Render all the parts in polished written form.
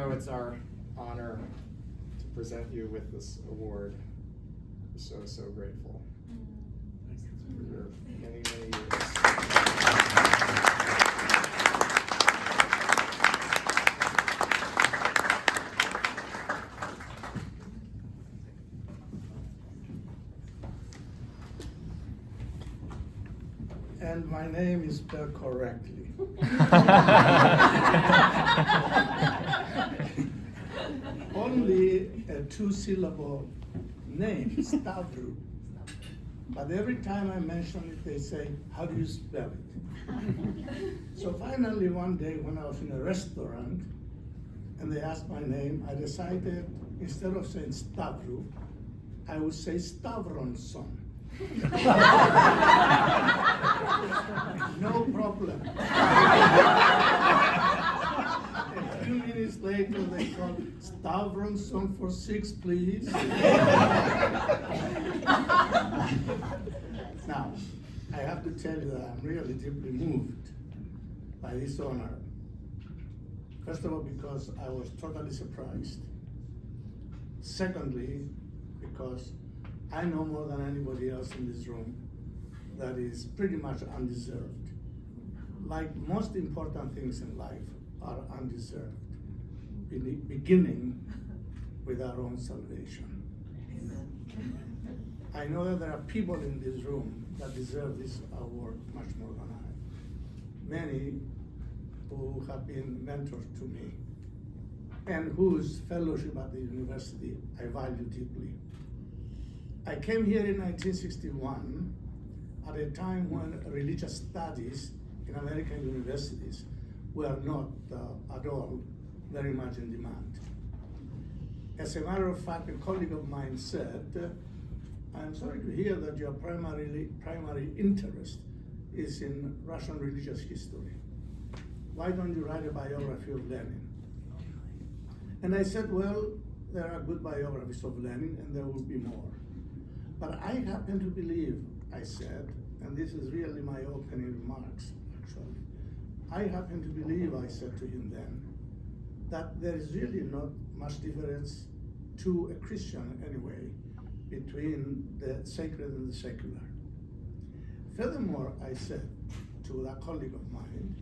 know it's our honor to present you with this award. We're so grateful for your many years. And my name is spelled correctly. Only a two-syllable name, Stavrou. But every time I mention it, they say, how do you spell it? So finally, one day when I was in a restaurant and they asked my name, I decided instead of saying Stavrou, I would say Stavronson. No problem. A few minutes later, they called Stavronson for 6, please. Now, I have to tell you that I'm really deeply moved by this honor. First of all, because I was totally surprised. Secondly, because I know more than anybody else in this room that is pretty much undeserved. Like most important things in life are undeserved, beginning with our own salvation. I know that there are people in this room that deserve this award much more than I. Many who have been mentors to me and whose fellowship at the university I value deeply. I came here in 1961 at a time when religious studies in American universities were not at all very much in demand. As a matter of fact, a colleague of mine said, I'm sorry to hear that your primary interest is in Russian religious history. Why don't you write a biography of Lenin? And I said, well, there are good biographies of Lenin and there will be more. But I happen to believe, I said, and this is really my opening remarks, actually. I happen to believe, I said to him then, that there is really not much difference to a Christian anyway between the sacred and the secular. Furthermore, I said to that colleague of mine,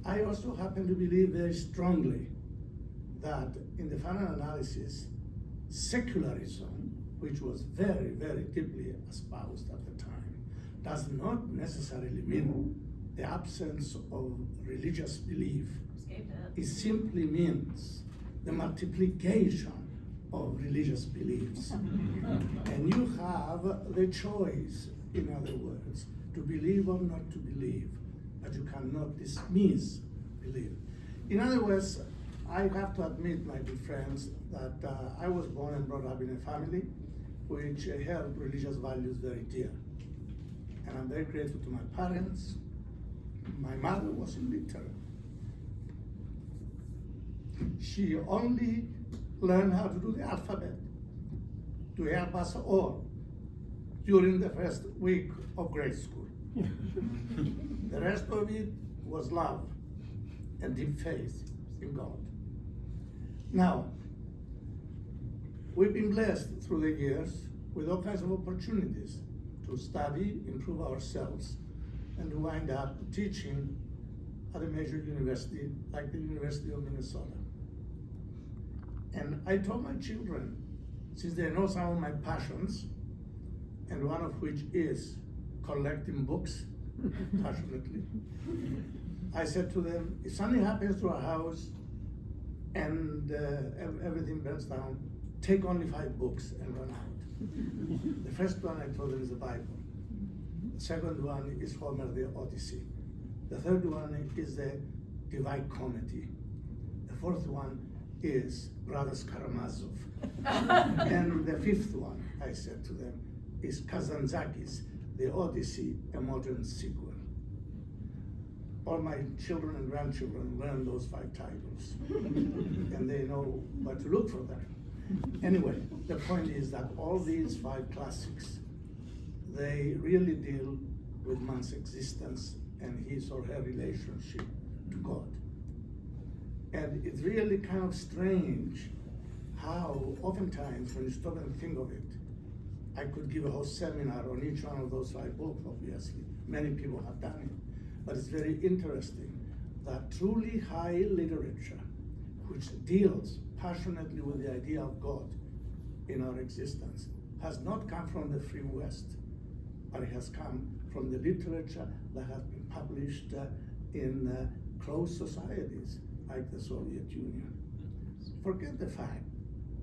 I also happen to believe very strongly that in the final analysis, secularism, which was very, very deeply espoused at the time, does not necessarily mean the absence of religious belief. It simply means the multiplication of religious beliefs. And you have the choice, in other words, to believe or not to believe, but you cannot dismiss belief. In other words, I have to admit, my good friends, that I was born and brought up in a family which held religious values very dear. And I'm very grateful to my parents. My mother was illiterate. She only learned how to do the alphabet to help us all during the first week of grade school. The rest of it was love and deep faith in God. Now, we've been blessed through the years with all kinds of opportunities to study, improve ourselves, and to wind up teaching at a major university like the University of Minnesota. And I told my children, since they know some of my passions, and one of which is collecting books passionately, I said to them, if something happens to our house and everything burns down, take only 5 books and run out. The first one I told them is the Bible. The second one is Homer, the Odyssey. The third one is the Divine Comedy. The fourth one is Brothers Karamazov. And the fifth one, I said to them, is Kazantzakis, the Odyssey, a modern sequel. All my children and grandchildren learn those 5 titles, and they know where to look for them. Anyway, the point is that all these 5 classics, they really deal with man's existence and his or her relationship to God. And it's really kind of strange how oftentimes when you stop and think of it, I could give a whole seminar on each one of those 5 books, obviously. Many people have done it. But it's very interesting that truly high literature, which deals passionately with the idea of God in our existence, has not come from the Free West, but it has come from the literature that has been published in closed societies like the Soviet Union. Forget the fact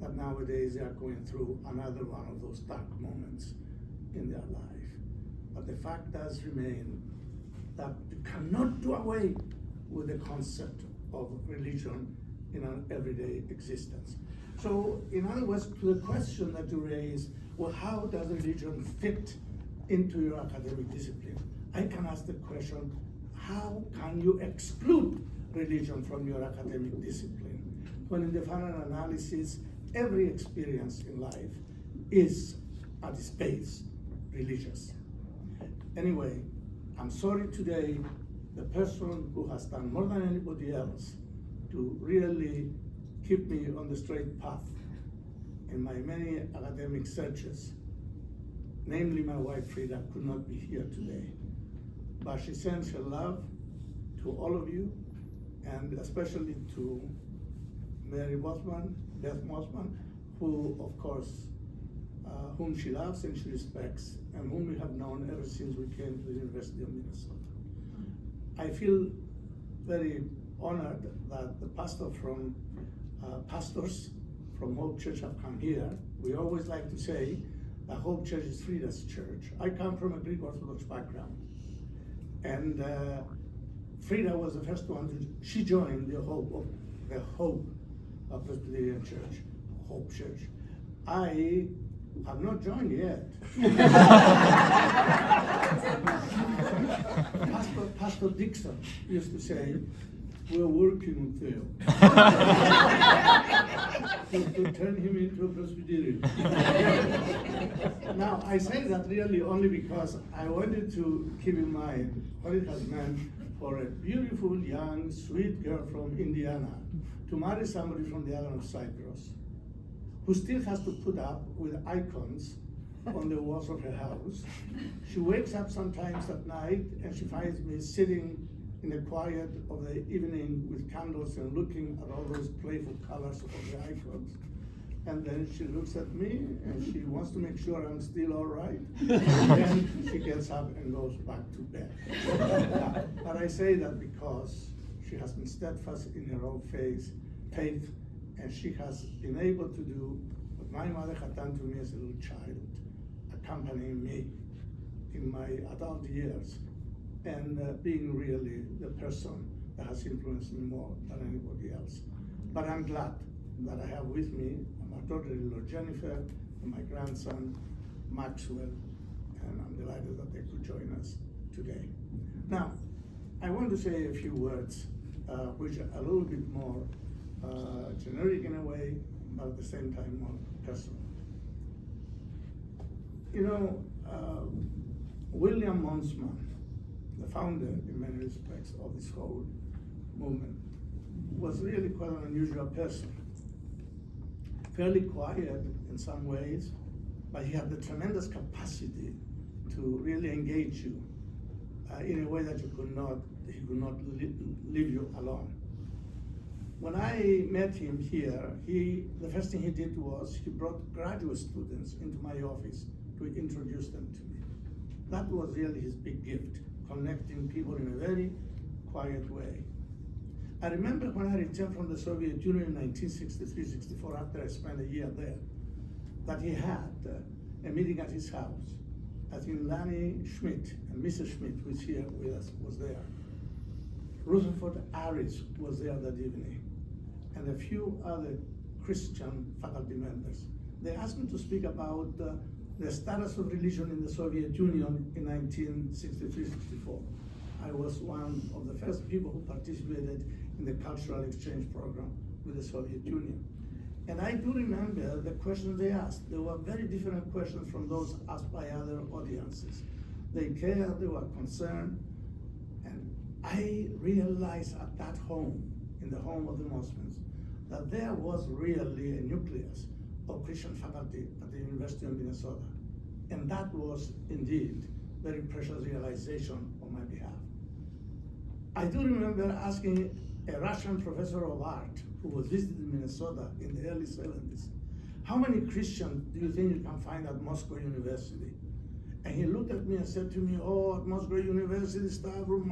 that nowadays they are going through another one of those dark moments in their life. But the fact does remain that you cannot do away with the concept of religion in our everyday existence. So, in other words, to the question that you raise, well, how does religion fit into your academic discipline? I can ask the question, how can you exclude religion from your academic discipline? When in the final analysis, every experience in life is, at its base, religious. Anyway, I'm sorry today, the person who has done more than anybody else to really keep me on the straight path in my many academic searches, namely my wife Frida, could not be here today. But she sends her love to all of you, and especially to Mary Bosman, Beth Mosman, who, of course, whom she loves and she respects, and whom we have known ever since we came to the University of Minnesota. I feel very honored that the pastors from Hope Church have come here. We always like to say that Hope Church is Frida's church. I come from a Greek Orthodox background, and Frida was the first one she joined the Hope Presbyterian Church, Hope Church. I have not joined yet. Pastor Dixon used to say, we're working on Theo. to turn him into a Presbyterian. Now, I say that really only because I wanted to keep in mind what it has meant for a beautiful, young, sweet girl from Indiana to marry somebody from the island of Cyprus, who still has to put up with icons on the walls of her house. She wakes up sometimes at night and she finds me sitting in the quiet of the evening with candles and looking at all those playful colors of the icons. And then she looks at me and she wants to make sure I'm still all right. And then she gets up and goes back to bed. But I say that because she has been steadfast in her own faith, and she has been able to do what my mother had done to me as a little child, accompanying me in my adult years, and being really the person that has influenced me more than anybody else. But I'm glad that I have with me my daughter-in-law Jennifer and my grandson Maxwell, and I'm delighted that they could join us today. Now, I want to say a few words which are a little bit more generic in a way, but at the same time more personal. You know, William Monsman, the founder in many respects of this whole movement, was really quite an unusual person. Fairly quiet in some ways, but he had the tremendous capacity to really engage you in a way that he could not leave you alone. When I met him here, the first thing he did was he brought graduate students into my office to introduce them to me. That was really his big gift, connecting people in a very quiet way. I remember when I returned from the Soviet Union in 1963-64, after I spent a year there, that he had a meeting at his house. I think Lanny Schmidt and Mrs. Schmidt, who is here with us, was there. Rutherford Harris was there that evening, and a few other Christian faculty members. They asked me to speak about the status of religion in the Soviet Union in 1963-64. I was one of the first people who participated in the cultural exchange program with the Soviet Union. And I do remember the questions they asked. They were very different questions from those asked by other audiences. They cared, they were concerned, and I realized at that home in the home of the Muslims, that there was really a nucleus of Christian faculty at the University of Minnesota. And that was indeed very precious realization on my behalf. I do remember asking a Russian professor of art who was visiting Minnesota in the early 70s, how many Christians do you think you can find at Moscow University? And he looked at me and said to me, oh, at Moscow University, Stavrou,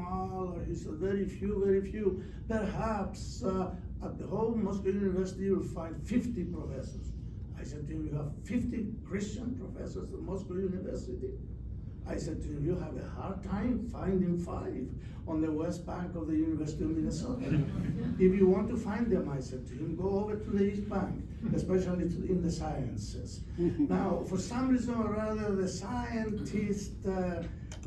he said, very few, very few. Perhaps at the whole Moscow University, you'll find 50 professors. I said to him, you have 50 Christian professors at Moscow University? I said to him, you have a hard time finding 5 on the west bank of the University of Minnesota. If you want to find them, I said to him, go over to the east bank, especially in the sciences. Now, for some reason or other, the scientists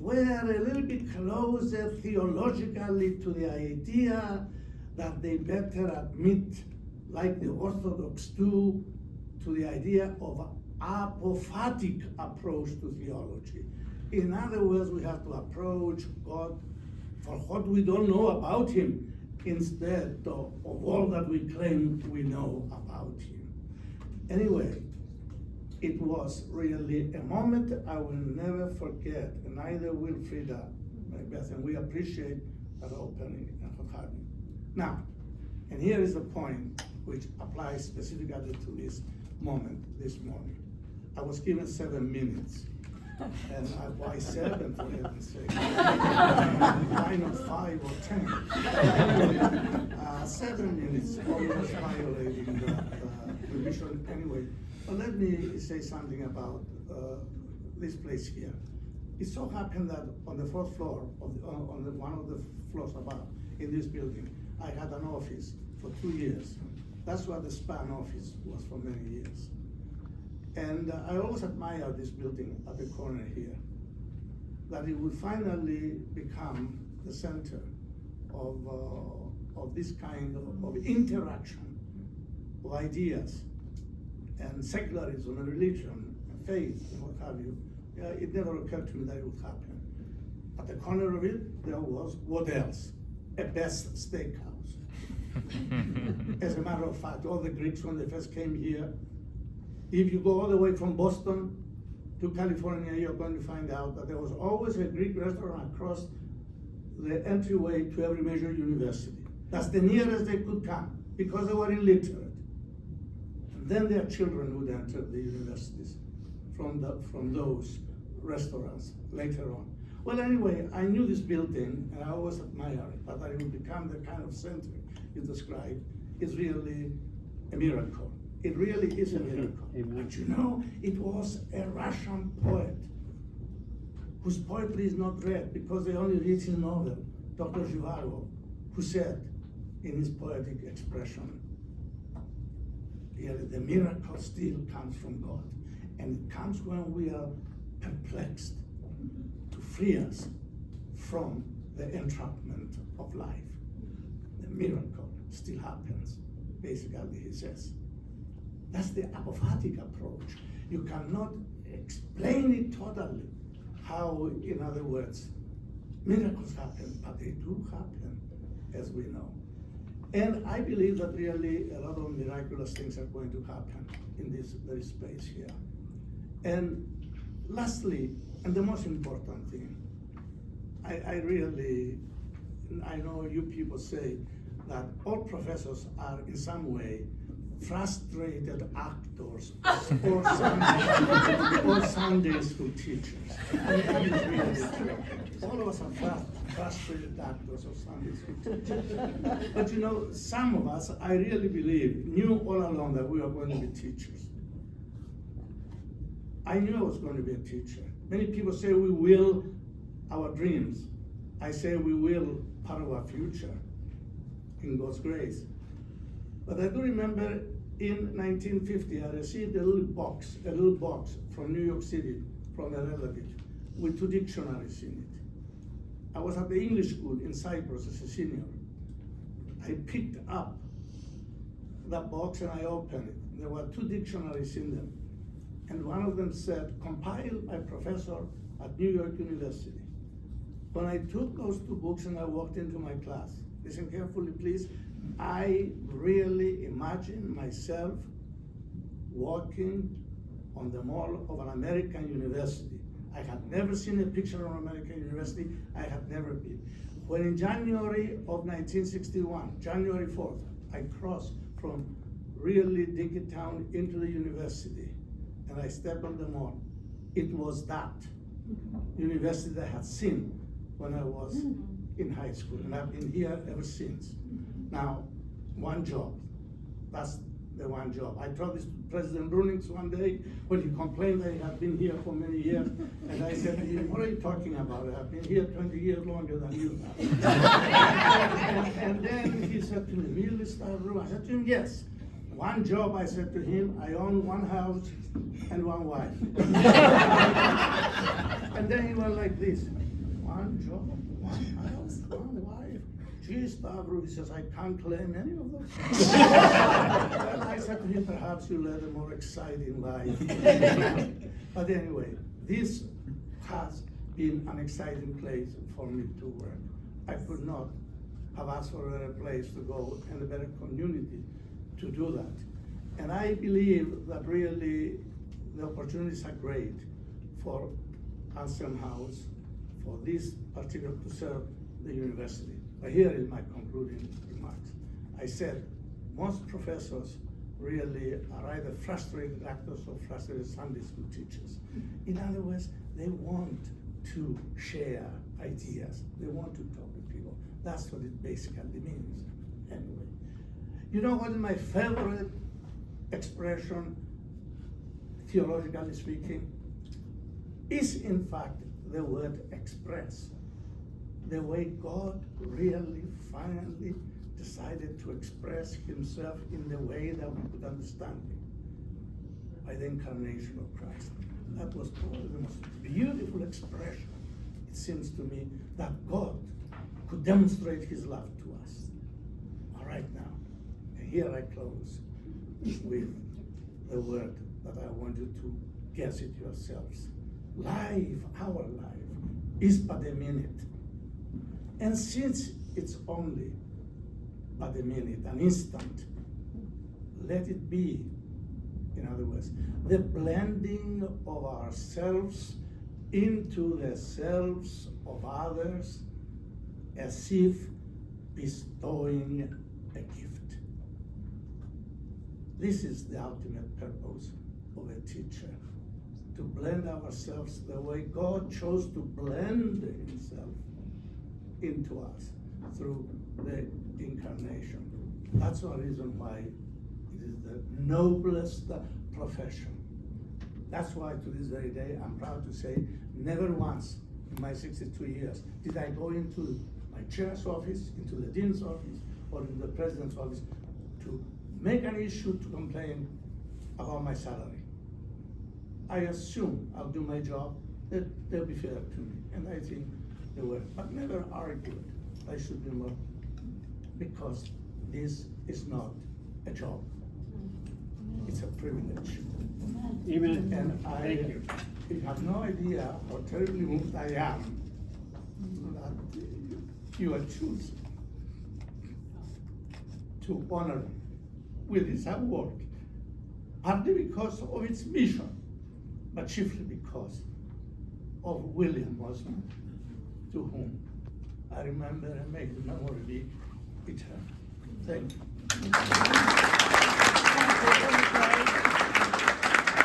were a little bit closer theologically to the idea that they better admit, like the Orthodox do, to the idea of apophatic approach to theology. In other words, we have to approach God for what we don't know about him instead of all that we claim we know about him. Anyway, it was really a moment I will never forget, and neither will Frida, Beth, and we appreciate that opening and what have you. Now, and here is the point which applies specifically to this moment this morning. I was given 7 minutes. And why 7, for heaven's sake? Why not 5 or 10? 7 minutes, almost violating the provision. Anyway, but let me say something about this place here. It so happened that on the 4th floor, on one of the floors above, in this building, I had an office for 2 years. That's what the SPAN office was for many years. And I always admired this building at the corner here, that it would finally become the center of this kind of interaction of ideas and secularism and religion and faith and what have you. It never occurred to me that it would happen. At the corner of it, there was, what else? A best steakhouse. As a matter of fact, all the Greeks, when they first came here, if you go all the way from Boston to California, you're going to find out that there was always a Greek restaurant across the entryway to every major university. That's the nearest they could come, because they were illiterate. And then their children would enter the universities from those restaurants later on. Well, anyway, I knew this building, and I always admired it, but that it would become the kind of center you described is really a miracle. It really is a miracle. Amen. But you know, it was a Russian poet whose poetry is not read because they only read his novel, Dr. Zhivago, who said in his poetic expression, really, the miracle still comes from God. And it comes when we are perplexed, to free us from the entrapment of life. The miracle still happens, basically, he says. That's the apophatic approach. You cannot explain it totally, how, in other words, miracles happen, but they do happen, as we know. And I believe that really a lot of miraculous things are going to happen in this very space here. And lastly, and the most important thing, I know you people say that all professors are in some way frustrated actors or Sunday school teachers. And that is really true. All of us are frustrated actors or Sunday school teachers. But you know, some of us, I really believe, knew all along that we were going to be teachers. I knew I was going to be a teacher. Many people say we will our dreams. I say we will part of our future in God's grace. But I do remember in 1950, I received a little box from New York City from a relative with 2 dictionaries in it. I was at the English school in Cyprus as a senior. I picked up that box and I opened it. There were 2 dictionaries in them. And one of them said, compiled by a professor at New York University. When I took those 2 books and I walked into my class, listen carefully please, I really imagine myself walking on the mall of an American university. I had never seen a picture of an American university. I had never been. When in January of 1961, January 4th, I crossed from really Dickey Town into the university, and I stepped on the mall. It was that university that I had seen when I was in high school, and I've been here ever since. Now, one job, that's the one job. I told this to President Brunings one day when he complained that he had been here for many years, and I said to him, what are you talking about? I've been here 20 years longer than you have. and then he said to me, really, Stavrou? I said to him, yes. One job, I said to him, I own one house and one wife. And then he went like this, one job, one house, one wife. Gee, Stavrou, he says, I can't claim any of those. And I said to him, perhaps you led a more exciting life. But anyway, this has been an exciting place for me to work. I could not have asked for a better place to go and a better community to do that. And I believe that really the opportunities are great for Anselm House, for this particular to serve the university. But here is my concluding remarks. I said, most professors really are either frustrated actors or frustrated Sunday school teachers. In other words, they want to share ideas. They want to talk with people. That's what it basically means. Anyway, you know what is my favorite expression, theologically speaking, is in fact the word express. The way God really finally decided to express himself in the way that we could understand him, by the incarnation of Christ. That was probably the most beautiful expression, it seems to me, that God could demonstrate his love to us. All right now, and here I close with the word that I want you to guess it yourselves. Life, our life, is but a minute. And since it's only but a minute, an instant, let it be, in other words, the blending of ourselves into the selves of others, as if bestowing a gift. This is the ultimate purpose of a teacher, to blend ourselves the way God chose to blend himself into us through the incarnation. That's one reason why it is the noblest profession. That's why to this very day, I'm proud to say, never once in my 62 years did I go into my chair's office, into the dean's office, or into the president's office to make an issue to complain about my salary. I assume I'll do my job, that they'll be fair to me, and I think they were, but never argued. I should be more, because this is not a job. It's a privilege. Amen. And Thank you. You have no idea how terribly moved I am that you are choosing to honor with this award, partly because of its mission, but chiefly because of William Osmond, to whom I remember and make the memory be eternal. Thank you.